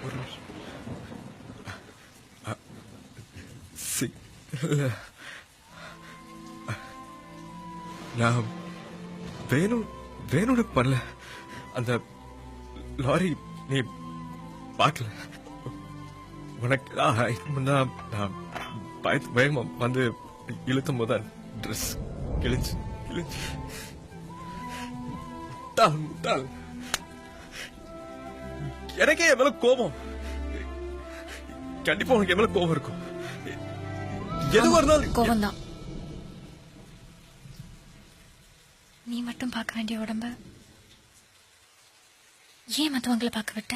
ஒரு நிமிஷம். இல்ல, நான் வேணும்னு பண்ணல. அந்த லாரி நீ பார்க்கல. உனக்கு நான் பயமா வந்து இழுத்தும் போது ட்ரெஸ் கிழிச்சு முட்டாள். எனக்கே என் மேல கோபம். கண்டிப்பா உனக்கு என் மேல கோபம் இருக்கும். எதுவா இருந்தாலும் கோபம் தான். நீ மட்டும் பார்க்க வேண்டிய உடம்ப ஏன் மத்தவங்களை பார்க்க விட்ட?